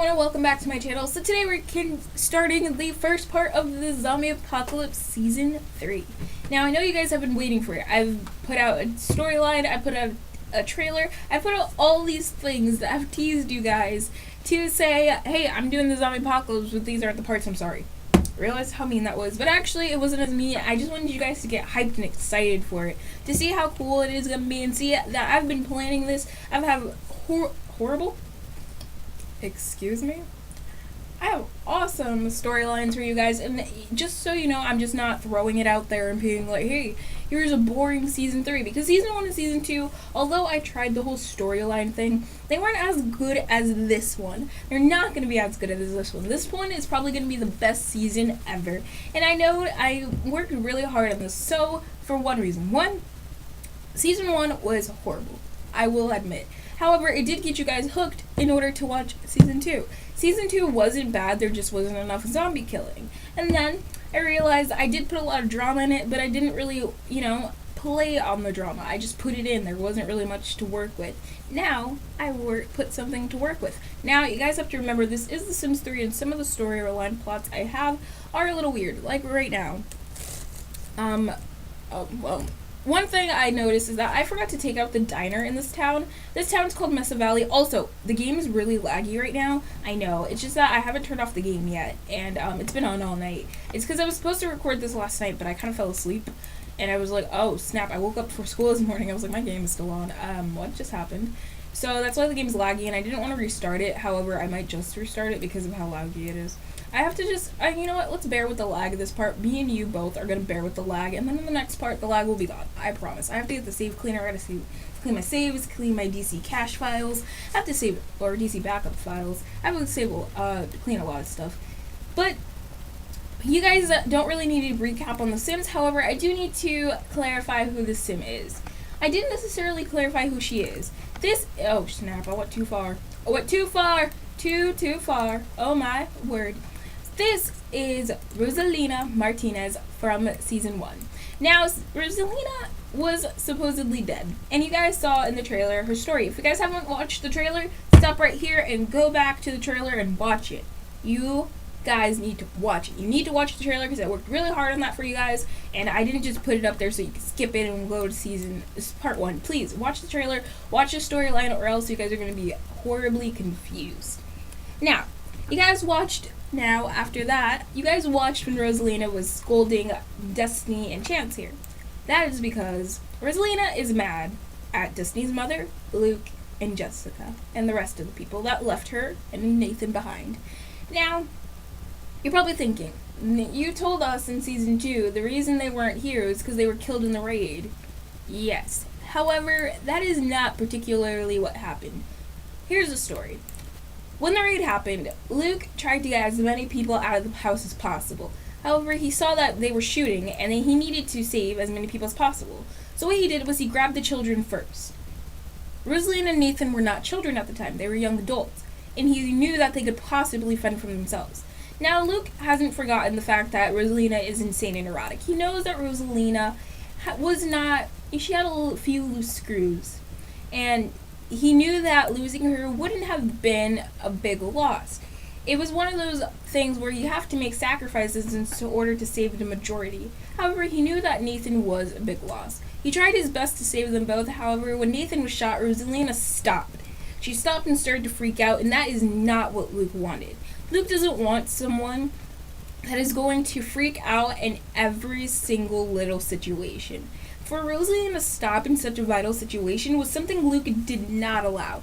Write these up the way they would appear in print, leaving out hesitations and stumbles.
everyone and welcome back to my channel. So today we're starting the first part of the Zombie Apocalypse Season 3. Now I know you guys have been waiting for it. I've put out a storyline, I put out a trailer, I put out all these things that I've teased you guys to say, hey, I'm doing the Zombie Apocalypse, but these aren't the parts, I'm sorry. Realized how mean that was, but actually it wasn't as mean. I just wanted you guys to get hyped and excited for it, to see how cool it is going to be, and see that I've been planning this. I've had horrible, excuse me, I have awesome storylines for you guys, and just so you know, I'm just not throwing it out there and being like, hey, here's a boring Season 3, because Season 1 and Season 2, although I tried the whole storyline thing, they weren't as good as this one. They're not going to be as good as this one. This one is probably going to be the best season ever, and I know I worked really hard on this, so for one reason. One, Season 1 was horrible, I will admit. However, it did get you guys hooked in order to watch Season 2. Season 2 wasn't bad, there just wasn't enough zombie killing. And then I realized I did put a lot of drama in it, but I didn't really, play on the drama. I just put it in. There wasn't really much to work with. Now, I put something to work with. Now, you guys have to remember, this is The Sims 3, and some of the storyline plots I have are a little weird. Like right now. One thing I noticed is that I forgot to take out the diner in this town. This town's called Mesa Valley. Also, the game is really laggy right now. I know. It's just that I haven't turned off the game yet, and it's been on all night. It's because I was supposed to record this last night, but I kind of fell asleep, and I was like, oh, snap. I woke up for school this morning. I was like, my game is still on. What just happened? So that's why the game's laggy, and I didn't want to restart it. However, I might just restart it because of how laggy it is. I have to just, you know what, let's bear with the lag of this part. Me and you both are going to bear with the lag, and then in the next part, the lag will be gone. I promise. I have to get the save cleaner. I got to clean my saves, clean my DC cache files. I have to save, or DC backup files. I have to clean a lot of stuff. But you guys don't really need to recap on the Sims. However, I do need to clarify who the Sim is. I didn't necessarily clarify who she is. Oh snap, I went too far. I went too far. Too far. Oh my word. This is Rosalina Martinez from Season 1. Now, Rosalina was supposedly dead, and you guys saw in the trailer her story. If you guys haven't watched the trailer, stop right here and go back to the trailer and watch it. You guys need to watch it. You need to watch the trailer because I worked really hard on that for you guys, and I didn't just put it up there so you can skip it and go to part 1. Please, watch the trailer, watch the storyline, or else you guys are going to be horribly confused. Now, you guys watched... Now, after that, you guys watched when Rosalina was scolding Destiny and Chance here. That is because Rosalina is mad at Destiny's mother, Luke, and Jessica, and the rest of the people that left her and Nathan behind. Now, you're probably thinking, you told us in Season 2 the reason they weren't here is because they were killed in the raid. Yes. However, that is not particularly what happened. Here's the story. When the raid happened, Luke tried to get as many people out of the house as possible. However, he saw that they were shooting, and he needed to save as many people as possible. So what he did was he grabbed the children first. Rosalina and Nathan were not children at the time, they were young adults, and he knew that they could possibly fend for themselves. Now, Luke hasn't forgotten the fact that Rosalina is insane and neurotic. He knows that Rosalina she had a few loose screws, and he knew that losing her wouldn't have been a big loss. It was one of those things where you have to make sacrifices in order to save the majority. However, he knew that Nathan was a big loss. He tried his best to save them both. However, when Nathan was shot, Rosalina stopped. She stopped and started to freak out, and that is not what Luke wanted. Luke doesn't want someone that is going to freak out in every single little situation. For Rosalina to stop in such a vital situation was something Luke did not allow.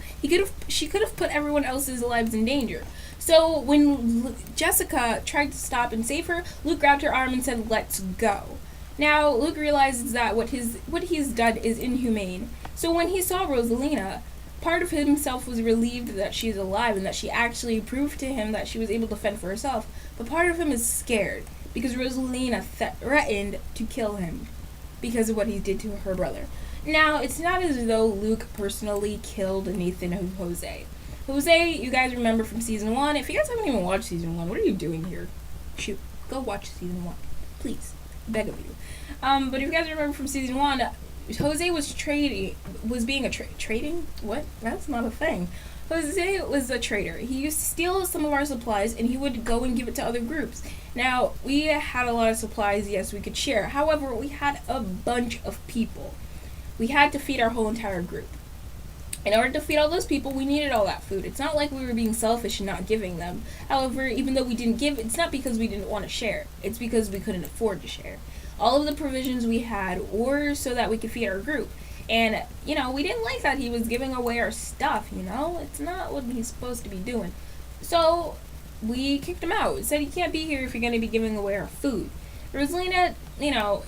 She could have put everyone else's lives in danger. So when Jessica tried to stop and save her, Luke grabbed her arm and said, "Let's go." Now, Luke realizes that what he's done is inhumane. So when he saw Rosalina, part of himself was relieved that she's alive and that she actually proved to him that she was able to fend for herself. But part of him is scared because Rosalina threatened to kill him because of what he did to her brother. Now, it's not as though Luke personally killed Nathan and Jose. Jose, you guys remember from Season 1. If you guys haven't even watched Season 1, what are you doing here? Shoot, go watch Season 1. Please. Beg of you. But if you guys remember from Season 1, Jose was trading? What? That's not a thing. Jose was a traitor. He used to steal some of our supplies and he would go and give it to other groups. Now, we had a lot of supplies, yes, we could share. However, we had a bunch of people. We had to feed our whole entire group. In order to feed all those people, we needed all that food. It's not like we were being selfish and not giving them. However, even though we didn't give, it's not because we didn't want to share. It's because we couldn't afford to share. All of the provisions we had were so that we could feed our group. And, we didn't like that he was giving away our stuff, It's not what he's supposed to be doing. So, we kicked him out. Said he can't be here if you're going to be giving away our food. Rosalina,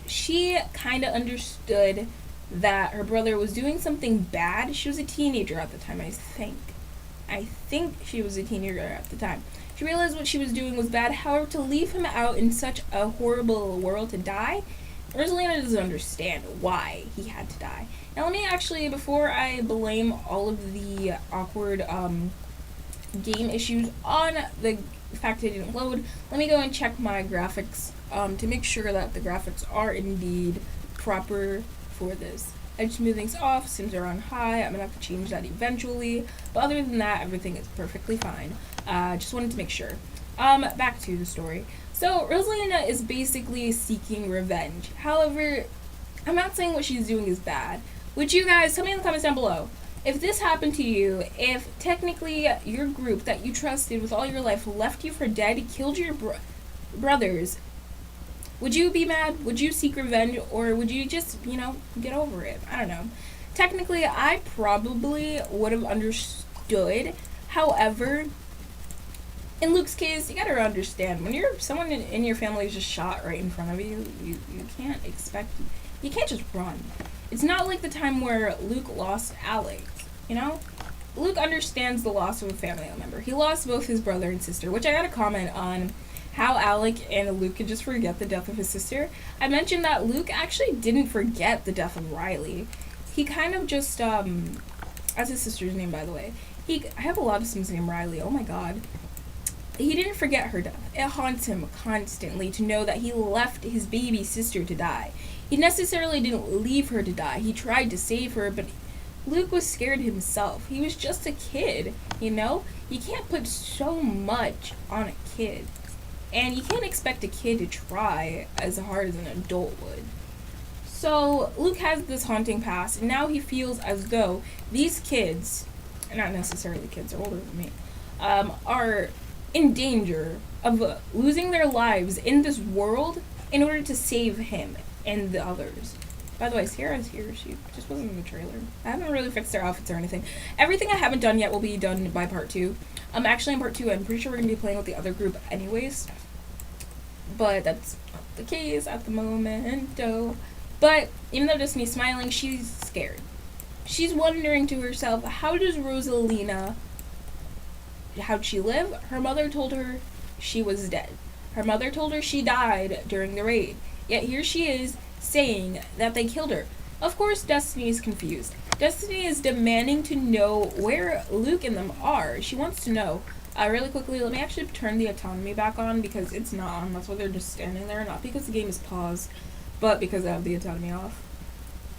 she kind of understood that her brother was doing something bad. She was a teenager at the time, I think. I think she was a teenager at the time. She realized what she was doing was bad. However, to leave him out in such a horrible world to die, Rosalina doesn't understand why he had to die. Now, let me actually, before I blame all of the awkward game issues on the fact it didn't load, let me go and check my graphics to make sure that the graphics are indeed proper for this. Edge smoothing's off, sims are on high, I'm gonna have to change that eventually, but other than that, everything is perfectly fine. Just wanted to make sure. Back to the story. So, Rosalina is basically seeking revenge. However, I'm not saying what she's doing is bad. Would you guys, tell me in the comments down below, if this happened to you, if technically your group that you trusted with all your life left you for dead, killed your brothers, would you be mad? Would you seek revenge? Or would you just, get over it? I don't know. Technically, I probably would have understood. However, in Luke's case, you gotta understand, when someone in your family is just shot right in front of you, you can't you can't just run. It's not like the time where Luke lost Alex, Luke understands the loss of a family member. He lost both his brother and sister, which I gotta comment on how Alec and Luke could just forget the death of his sister. I mentioned that Luke actually didn't forget the death of Riley. He kind of just, that's his sister's name, by the way. I have a lot of Sims named Riley, oh my god. He didn't forget her death. It haunts him constantly to know that he left his baby sister to die. He necessarily didn't leave her to die. He tried to save her, but Luke was scared himself. He was just a kid, You can't put so much on a kid. And you can't expect a kid to try as hard as an adult would. So, Luke has this haunting past, and now he feels as though these kids, not necessarily kids, they're older than me, are in danger of losing their lives in this world in order to save him and the others. By the way, Sierra's here. She just wasn't in the trailer. I haven't really fixed their outfits or anything. Everything I haven't done yet will be done by part 2. Actually, in part 2, I'm pretty sure we're going to be playing with the other group anyways. But that's not the case at the moment. But even though Destiny's smiling, she's scared. She's wondering to herself, how'd she live? Her mother told her she was dead. Her mother told her she died during the raid. Yet here she is saying that they killed her. Of course, Destiny is confused. Destiny is demanding to know where Luke and them are. She wants to know. Really quickly, let me actually turn the autonomy back on because it's not on. That's why they're just standing there. Not because the game is paused, but because I have the autonomy off.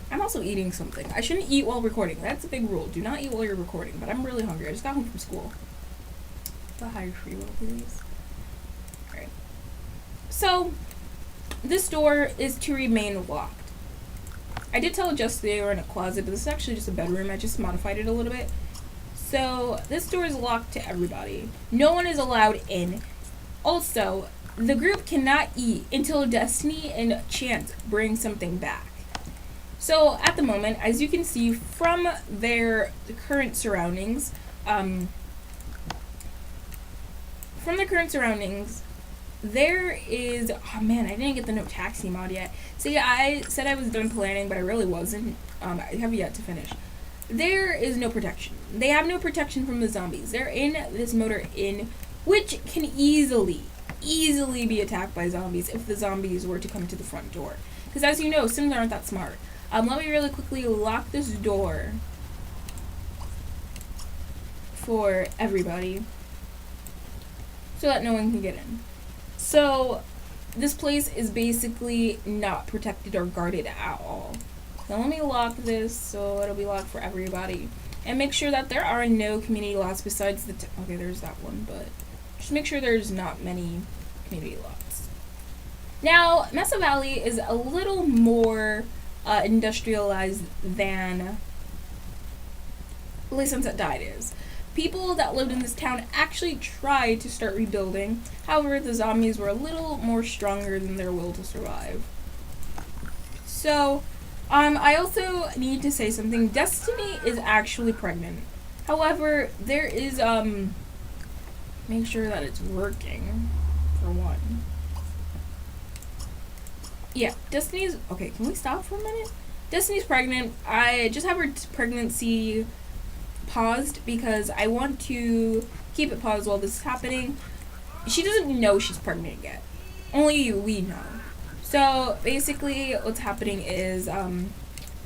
I'm also eating something. I shouldn't eat while recording. That's a big rule. Do not eat while you're recording. But I'm really hungry. I just got home from school. The higher free will, please. Alright. So, this door is to remain locked. I did tell Jess they were in a closet, but this is actually just a bedroom. I just modified it a little bit. So, this door is locked to everybody. No one is allowed in. Also, the group cannot eat until Destiny and Chance bring something back. So, at the moment, as you can see from their current surroundings, there is, oh man, I didn't get the no taxi mod yet. See, I said I was done planning, but I really wasn't. I have yet to finish. There is no protection. They have no protection from the zombies. They're in this motor inn, which can easily be attacked by zombies if the zombies were to come to the front door. Because as you know, Sims aren't that smart. Let me really quickly lock this door for everybody so that no one can get in. So, this place is basically not protected or guarded at all. Now let me lock this so it'll be locked for everybody. and make sure that there are no community lots besides the okay, there's that one, but just make sure there's not many community lots. Now, Mesa Valley is a little more industrialized than Le Sunset Died is. People that lived in this town actually tried to start rebuilding. However, the zombies were a little more stronger than their will to survive. So, I also need to say something. Destiny is actually pregnant. However, there is, make sure that it's working, for one. Yeah, Destiny's, okay, can we stop for a minute? Destiny's pregnant. I just have her pregnancy paused because I want to keep it paused while this is happening. She doesn't know she's pregnant yet. Only we know. So basically what's happening is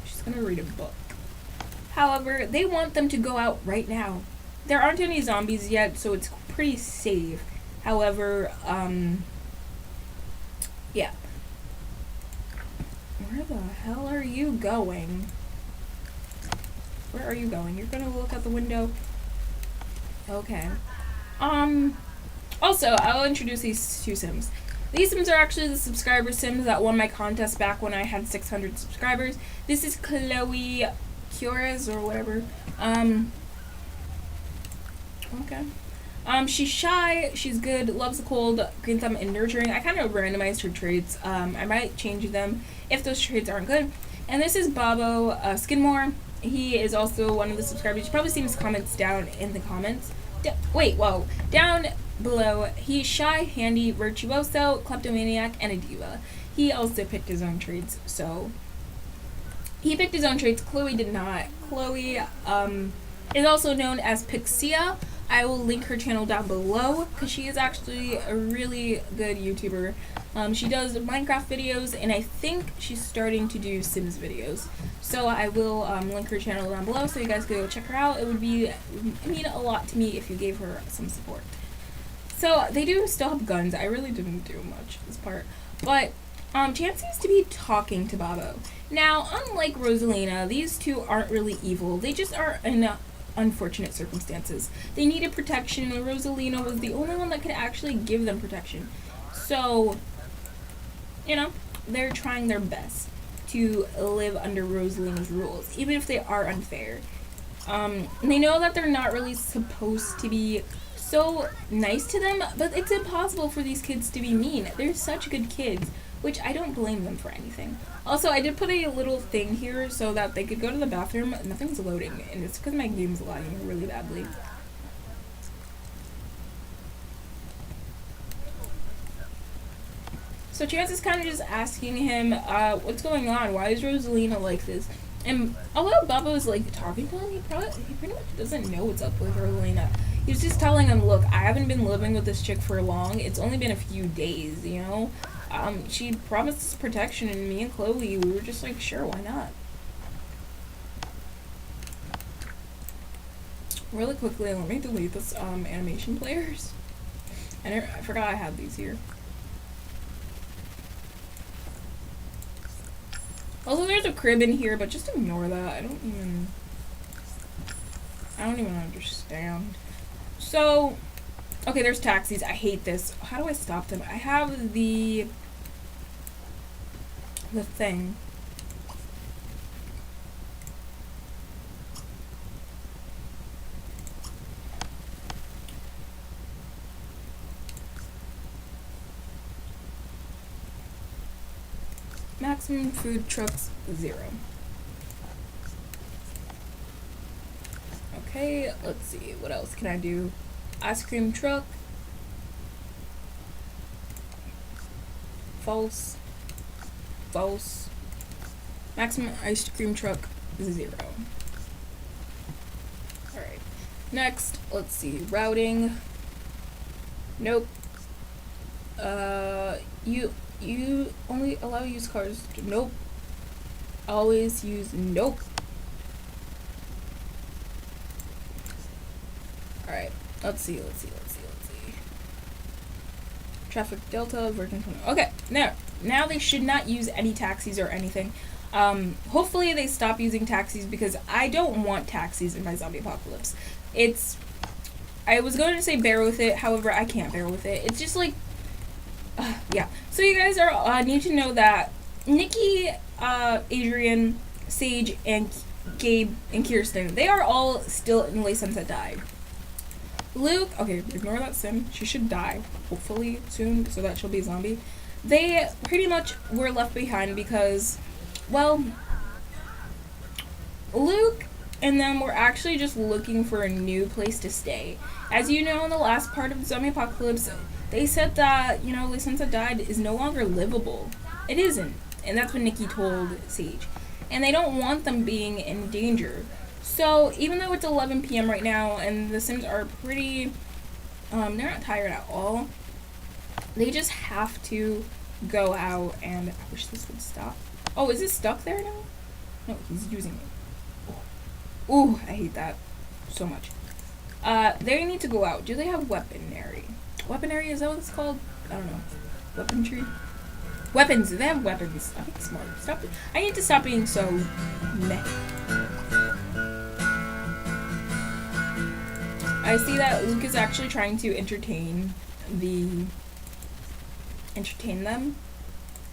she's gonna read a book. However, they want them to go out right now. There aren't any zombies yet, so it's pretty safe. However, yeah. Where the hell are you going? Where are you going? You're gonna look out the window? Okay. Also, I'll introduce these two Sims. These Sims are actually the subscriber Sims that won my contest back when I had 600 subscribers. This is Chloe Cures or whatever. Okay. She's shy, she's good, loves the cold, green thumb, and nurturing. I kind of randomized her traits. I might change them if those traits aren't good. And this is Bobo Skidmore. He is also one of the subscribers. You probably see his comments down in the comments. Down below. He's shy, handy, virtuoso, kleptomaniac, and a diva. He also picked his own traits, so he picked his own traits. Chloe did not. Chloe is also known as Pixia. I will link her channel down below because she is actually a really good YouTuber. She does Minecraft videos, and I think she's starting to do Sims videos. So I will link her channel down below so you guys can go check her out. It would mean a lot to me if you gave her some support. So they do still have guns. I really didn't do much this part. But Chance seems to be talking to Bobo. Now, unlike Rosalina, these two aren't really evil. They just are in unfortunate circumstances. They needed protection, and Rosalina was the only one that could actually give them protection. So, you know, they're trying their best to live under Rosalina's rules, even if they are unfair. They know that they're not really supposed to be so nice to them, but it's impossible for these kids to be mean. They're such good kids, which I don't blame them for anything. Also, I did put a little thing here so that they could go to the bathroom. Nothing's loading, and it's because my game's lagging really badly. So Chance is kind of just asking him, what's going on? Why is Rosalina like this? And although Bobo is like talking to him, he pretty much doesn't know what's up with Rosalina. He was just telling him, look, I haven't been living with this chick for long. It's only been a few days, you know? She promised us protection, and me and Chloe, we were just like, sure, why not? Really quickly, let me delete this animation players. I forgot I had these here. Also, there's a crib in here, but just ignore that. I don't even understand. So, okay, there's taxis. I hate this. How do I stop them? I have the thing. Maximum food trucks 0. Okay, let's see. What else can I do? Ice cream truck. False. False. Maximum ice cream truck 0. Alright. Next, let's see. Routing. Nope. You only allow used cars. Nope. Always use. Nope. Alright. Let's see. Traffic Delta, Virgin 20. Okay, now they should not use any taxis or anything. Hopefully they stop using taxis because I don't want taxis in my zombie apocalypse. I was going to say bear with it, however, I can't bear with it. It's just like, yeah. So you guys are need to know that Nikki, Adrian, Sage, and Gabe, and Kirsten, they are all still in Les Sunset died. Luke, okay, ignore that sim. She should die, hopefully, soon, so that she'll be a zombie. They pretty much were left behind because, well, Luke and them were actually just looking for a new place to stay. As you know, in the last part of the zombie apocalypse, they said that, Les Sunset died is no longer livable. It isn't. And that's what Nikki told Sage. And they don't want them being in danger. So, even though it's 11 p.m. right now, and the Sims are pretty, they're not tired at all, they just have to go out, and I wish this would stop. Oh, is it stuck there now? No, he's using it. Ooh, I hate that so much. They need to go out. Do they have weaponry? Weaponry, is that what it's called? I don't know. Weaponry? Weapons. They have weapons. I think it's smart. Stop it. I need to stop being so meh. I see that Luke is actually trying to entertain them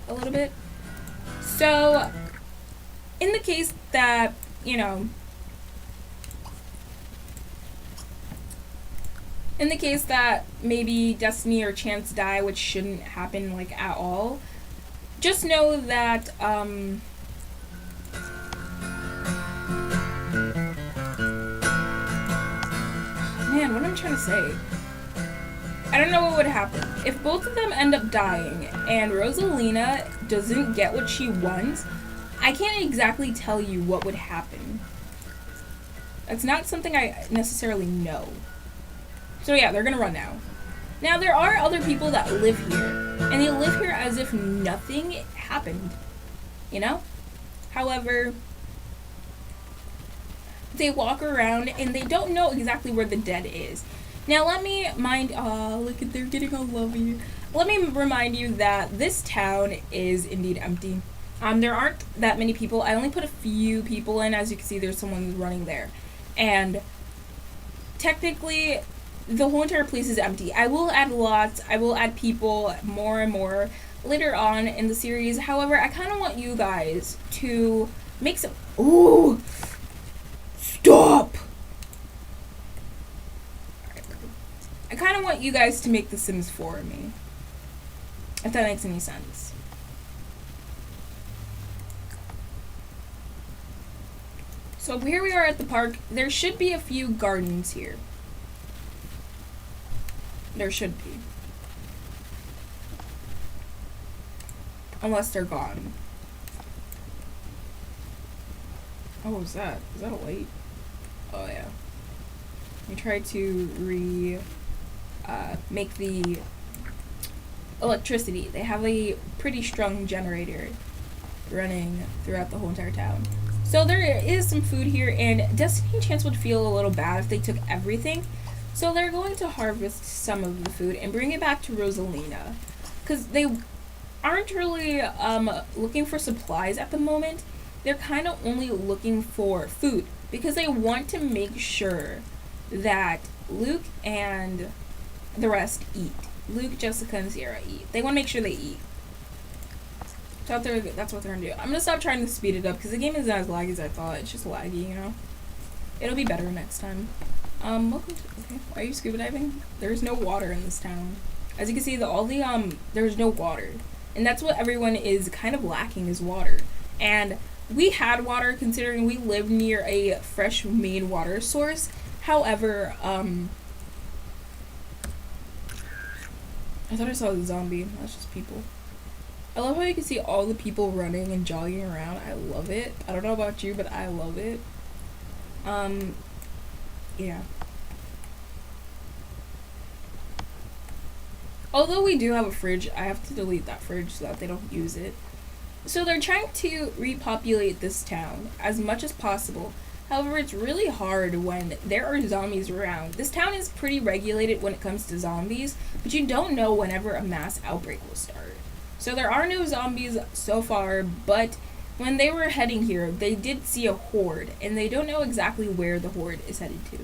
a little bit. So, in the case that, in the case that maybe Destiny or Chance die, which shouldn't happen, at all, just know that, man, what am I trying to say? I don't know what would happen. If both of them end up dying and Rosalina doesn't get what she wants, I can't exactly tell you what would happen. That's not something I necessarily know. So yeah, they're gonna run now. Now, there are other people that live here, and they live here as if nothing happened, However, they walk around and they don't know exactly where the dead is. Now, let me look at, they're getting all lovey. Let me remind you that this town is indeed empty. There aren't that many people. I only put a few people in. As you can see, there's someone running there. And technically, the whole entire place is empty. I will add lots. I will add people more and more later on in the series. However, I kind of want you guys to make some... Ooh! Stop! I kind of want you guys to make The Sims 4 me. If that makes any sense. So here we are at the park. There should be a few gardens here. There should be. Unless they're gone. Oh, what was that? Is that a light? Oh, yeah. We tried to make the electricity. They have a pretty strong generator running throughout the whole entire town. So there is some food here, and Destiny and Chance would feel a little bad if they took everything. So they're going to harvest some of the food and bring it back to Rosalina. Because they aren't really looking for supplies at the moment. They're kind of only looking for food. Because they want to make sure that Luke and the rest eat. Luke, Jessica, and Sierra eat. They want to make sure they eat. So that's what they're going to do. I'm going to stop trying to speed it up because the game isn't as laggy as I thought. It's just laggy, It'll be better next time. Welcome to... Okay, are you scuba diving? There's no water in this town. As you can see, there's no water. And that's what everyone is kind of lacking, is water. And we had water considering we live near a fresh main water source. However, I thought I saw a zombie. That's just people. I love how you can see all the people running and jogging around. I love it. I don't know about you, but I love it. Yeah. Although we do have a fridge, I have to delete that fridge so that they don't use it. So they're trying to repopulate this town as much as possible. However, it's really hard when there are zombies around. This town is pretty regulated when it comes to zombies, but you don't know whenever a mass outbreak will start. So there are no zombies so far, but when they were heading here, they did see a horde, and they don't know exactly where the horde is headed to.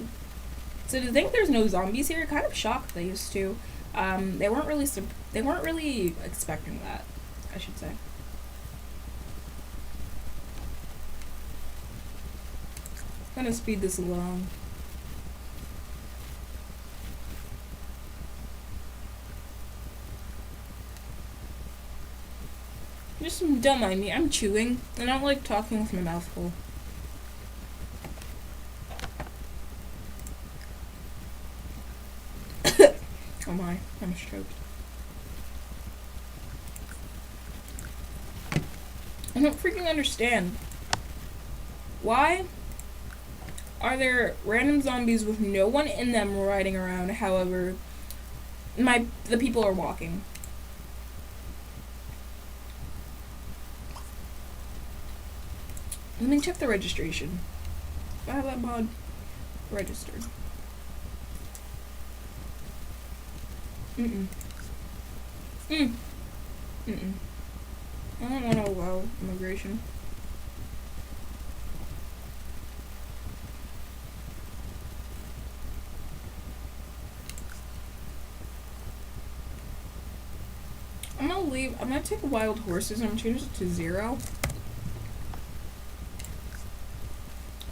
So to think there's no zombies here, kind of shocked they used to. They weren't really expecting that, I should say. I'm gonna speed this along. Just don't mind me, I'm chewing, and I don't like talking with my mouth full. Oh my, I'm stroked. I don't freaking understand. Why are there random zombies with no one in them riding around, however, the people are walking? Let me check the registration. If I have that mod registered. I don't want to allow immigration. I'm gonna take wild horses and I'm gonna change it to 0.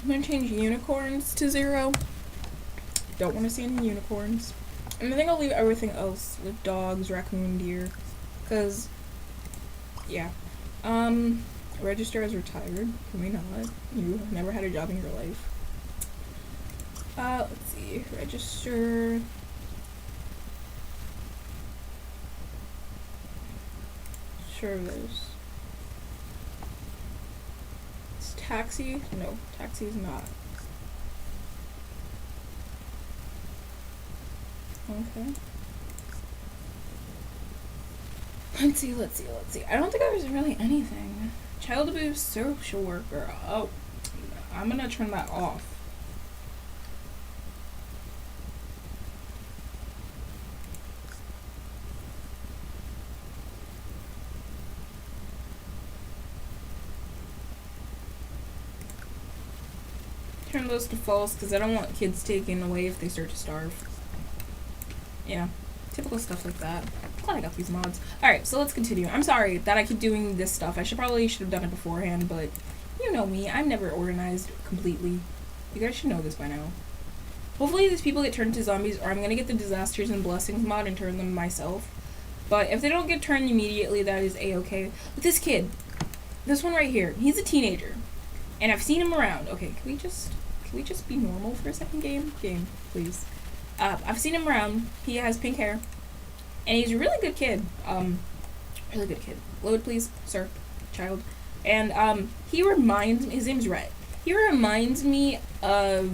I'm gonna change unicorns to 0. Don't want to see any unicorns. And I think I'll leave everything else with dogs, raccoon, deer. Because, yeah. Register as retired. Can we not? You have never had a job in your life. Let's see. Register. Service. It's taxi? No, taxi is not. Okay. Let's see. I don't think there's really anything. Child abuse, social worker. Oh, I'm gonna turn that off. Turn those to false because I don't want kids taken away if they start to starve. Yeah, typical stuff like that. Glad I got these mods. Alright, so let's continue. I'm sorry that I keep doing this stuff. I should have done it beforehand, but you know me. I'm never organized completely. You guys should know this by now. Hopefully these people get turned into zombies, or I'm gonna get the Disasters and Blessings mod and turn them myself. But if they don't get turned immediately, that is a-okay. But this kid, this one right here, he's a teenager. And I've seen him around. Okay, can we just be normal for a second, game? Game, please. I've seen him around. He has pink hair. And he's a really good kid. Really good kid. Load, please, sir. Child. And, his name's Rhett. He reminds me of...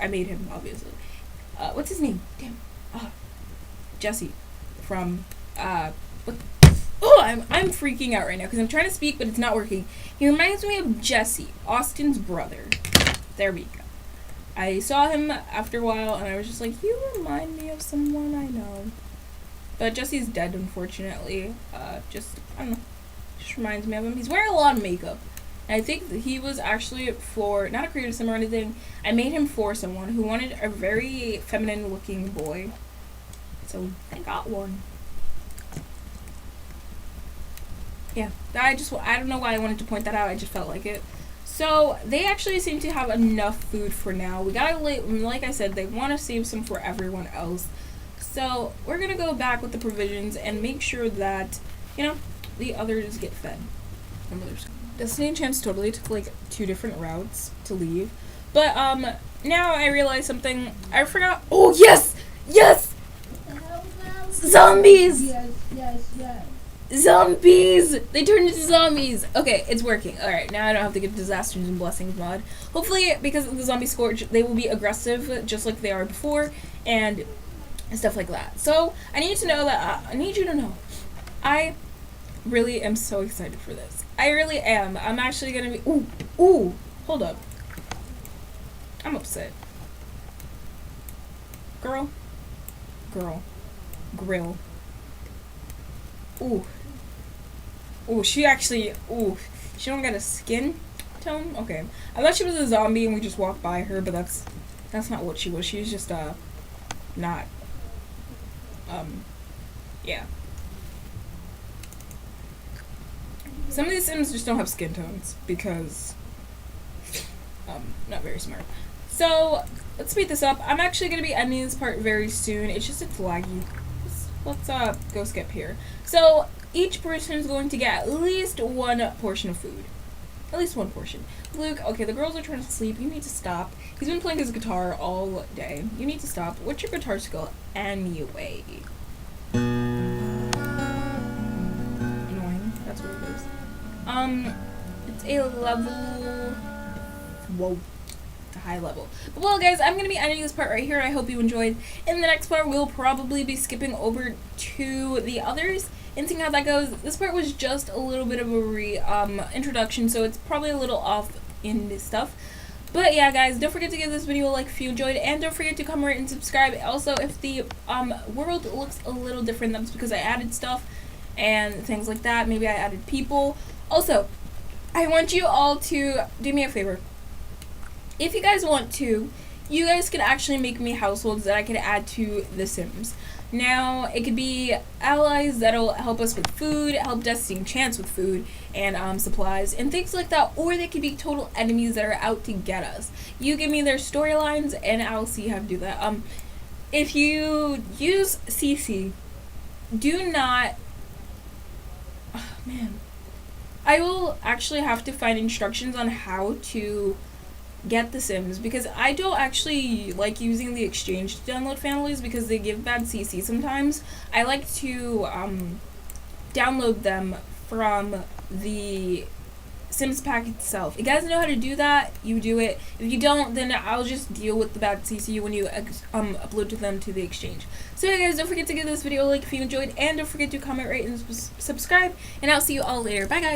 I made him, obviously. What's his name? Damn. Jesse. From, I'm freaking out right now because I'm trying to speak, but it's not working. He reminds me of Jesse, Austin's brother. There we go. I saw him after a while, and I was just like, you remind me of someone I know. But Jesse's dead, unfortunately. I don't know. Just reminds me of him. He's wearing a lot of makeup. And I think that he was actually for, not a creative sim or anything, I made him for someone who wanted a very feminine-looking boy. So, I got one. Yeah, I don't know why I wanted to point that out, I just felt like it. So, they actually seem to have enough food for now. We gotta, like I said, they want to save some for everyone else. So, we're gonna go back with the provisions and make sure that, the others get fed. Destiny and Chance totally took, 2 different routes to leave. But, now I realize something. I forgot. Oh, yes! Yes! Zombies! Yes. Zombies! They turned into zombies! Okay, it's working. Alright, now I don't have to get Disasters and Blessings mod. Hopefully, because of the zombie scourge, they will be aggressive, just like they are before, and stuff like that. So, I need you to know, I really am so excited for this. I really am. I'm actually gonna be, ooh, hold up. I'm upset. Grill. Ooh. Oh, she actually, she don't got a skin tone? Okay. I thought she was a zombie and we just walked by her, but that's not what she was. She was just, not, yeah. Some of these Sims just don't have skin tones because, not very smart. So, let's speed this up. I'm actually going to be ending this part very soon. It's laggy. Let's go skip here. So, each person is going to get at least one portion of food. At least one portion. Luke, okay, the girls are trying to sleep. You need to stop. He's been playing his guitar all day. You need to stop. What's your guitar skill anyway? Annoying. That's what it is. It's a level... Whoa. It's a high level. But well, guys, I'm going to be ending this part right here. I hope you enjoyed. In the next part, we'll probably be skipping over to the others and seeing how that goes. This part was just a little bit of a introduction, so it's probably a little off in this stuff. But yeah, guys, don't forget to give this video a like if you enjoyed, and don't forget to comment and subscribe. Also, if the world looks a little different, that's because I added stuff and things like that. Maybe I added people. Also, I want you all to do me a favor. If you guys want to, you guys can actually make me households that I can add to The Sims. Now, it could be allies that'll help us with food, help Destiny Chance with food and supplies and things like that, or they could be total enemies that are out to get us. You give me their storylines and I'll see how to do that. If you use CC, do not... Oh, man. I will actually have to find instructions on how to get The Sims, because I don't actually like using the exchange to download families because they give bad CC sometimes. I like to download them from the Sims pack itself. If you guys know how to do that, you do it. If you don't, then I'll just deal with the bad CC when you upload to them to the exchange. So yeah, guys, don't forget to give this video a like if you enjoyed, and don't forget to comment, rate, and subscribe, and I'll see you all later. Bye, guys!